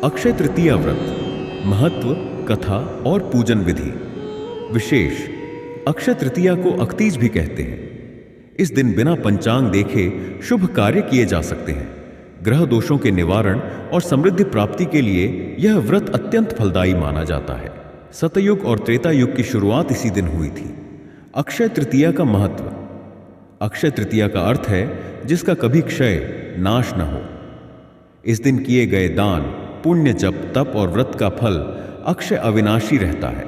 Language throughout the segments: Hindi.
अक्षय तृतीया व्रत, महत्व, कथा और पूजन विधि। विशेष, अक्षय तृतीया को अख्तीज भी कहते हैं। इस दिन बिना पंचांग देखे शुभ कार्य किए जा सकते हैं। ग्रह दोषों के निवारण और समृद्धि प्राप्ति के लिए यह व्रत अत्यंत फलदायी माना जाता है। सतयुग और त्रेता युग की शुरुआत इसी दिन हुई थी। अक्षय तृतीया का महत्व। अक्षय तृतीया का अर्थ है जिसका कभी क्षय नाश न हो। इस दिन किए गए दान, पुण्य, जप, तप और व्रत का फल अक्षय अविनाशी रहता है।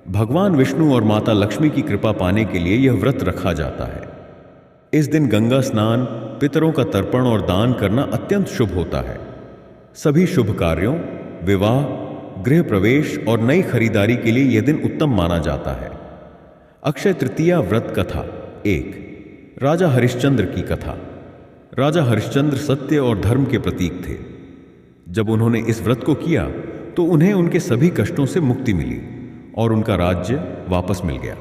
भगवान विष्णु और माता लक्ष्मी की कृपा पाने के लिए यह व्रत रखा जाता है। इस दिन गंगा स्नान, पितरों का तर्पण और दान करना अत्यंत शुभ होता है। सभी शुभ कार्यों, विवाह, गृह प्रवेश और नई खरीदारी के लिए यह दिन उत्तम माना जाता है। अक्षय तृतीया व्रत कथा। 1. राजा हरिश्चंद्र की कथा। राजा हरिश्चंद्र सत्य और धर्म के प्रतीक थे। जब उन्होंने इस व्रत को किया तो उन्हें उनके सभी कष्टों से मुक्ति मिली और उनका राज्य वापस मिल गया।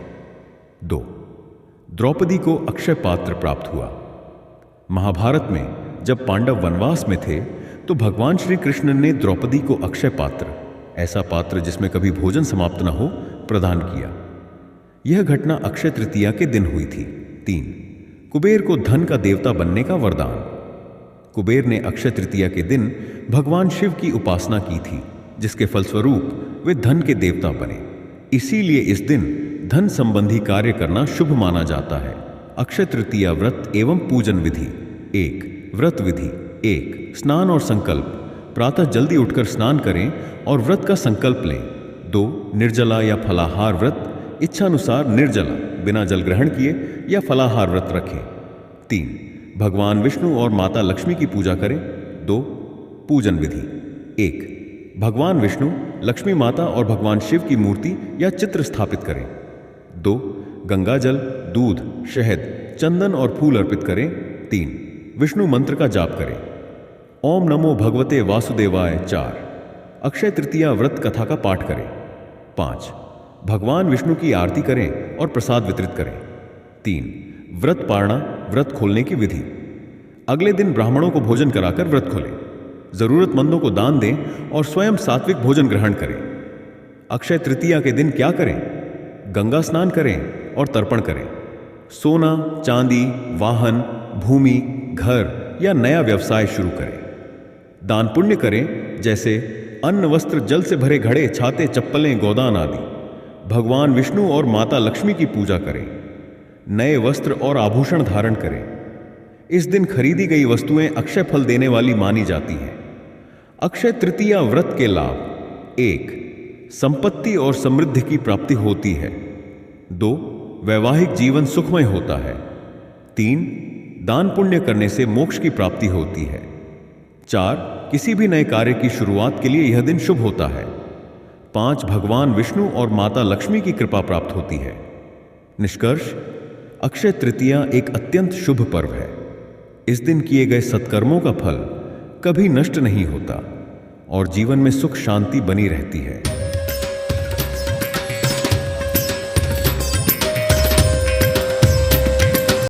2. द्रौपदी को अक्षय पात्र प्राप्त हुआ। महाभारत में जब पांडव वनवास में थे तो भगवान श्री कृष्ण ने द्रौपदी को अक्षय पात्र, ऐसा पात्र जिसमें कभी भोजन समाप्त न हो, प्रदान किया। यह घटना अक्षय तृतीया के दिन हुई थी। 3. कुबेर को धन का देवता बनने का वरदान। कुबेर ने अक्षय तृतीया के दिन भगवान शिव की उपासना की थी, जिसके फलस्वरूप वे धन के देवता बने। इसीलिए इस दिन धन संबंधी कार्य करना शुभ माना जाता है। अक्षय तृतीया व्रत एवं पूजन विधि। 1. व्रत विधि। 1. स्नान और संकल्प। प्रातः जल्दी उठकर स्नान करें और व्रत का संकल्प लें। 2. निर्जला या फलाहार व्रत। इच्छानुसार निर्जला, बिना जल ग्रहण किए या फलाहार व्रत रखें। 3. भगवान विष्णु और माता लक्ष्मी की पूजा करें। 2. पूजन विधि। 1. भगवान विष्णु, लक्ष्मी माता और भगवान शिव की मूर्ति या चित्र स्थापित करें। 2. गंगा जल, दूध, शहद, चंदन और फूल अर्पित करें। 3. विष्णु मंत्र का जाप करें। ओम नमो भगवते वासुदेवाय। 4. अक्षय तृतीया व्रत कथा का पाठ करें। 5. भगवान विष्णु की आरती करें और प्रसाद वितरित करें। 3. व्रत पारणा, व्रत खोलने की विधि। अगले दिन ब्राह्मणों को भोजन कराकर व्रत खोलें। जरूरतमंदों को दान दें और स्वयं सात्विक भोजन ग्रहण करें। अक्षय तृतीया के दिन क्या करें? गंगा स्नान करें और तर्पण करें। सोना, चांदी, वाहन, भूमि, घर या नया व्यवसाय शुरू करें। दान पुण्य करें, जैसे अन्न, वस्त्र, जल से भरे घड़े, छाते, चप्पलें, गोदान आदि। भगवान विष्णु और माता लक्ष्मी की पूजा करें। नए वस्त्र और आभूषण धारण करें। इस दिन खरीदी गई वस्तुएं अक्षय फल देने वाली मानी जाती हैं। अक्षय तृतीया व्रत के लाभ। 1. संपत्ति और समृद्धि की प्राप्ति होती है। 2. वैवाहिक जीवन सुखमय होता है। 3. दान पुण्य करने से मोक्ष की प्राप्ति होती है। 4. किसी भी नए कार्य की शुरुआत के लिए यह दिन शुभ होता है। 5. भगवान विष्णु और माता लक्ष्मी की कृपा प्राप्त होती है। निष्कर्ष, अक्षय तृतीया एक अत्यंत शुभ पर्व है। इस दिन किए गए सत्कर्मों का फल कभी नष्ट नहीं होता और जीवन में सुख शांति बनी रहती है।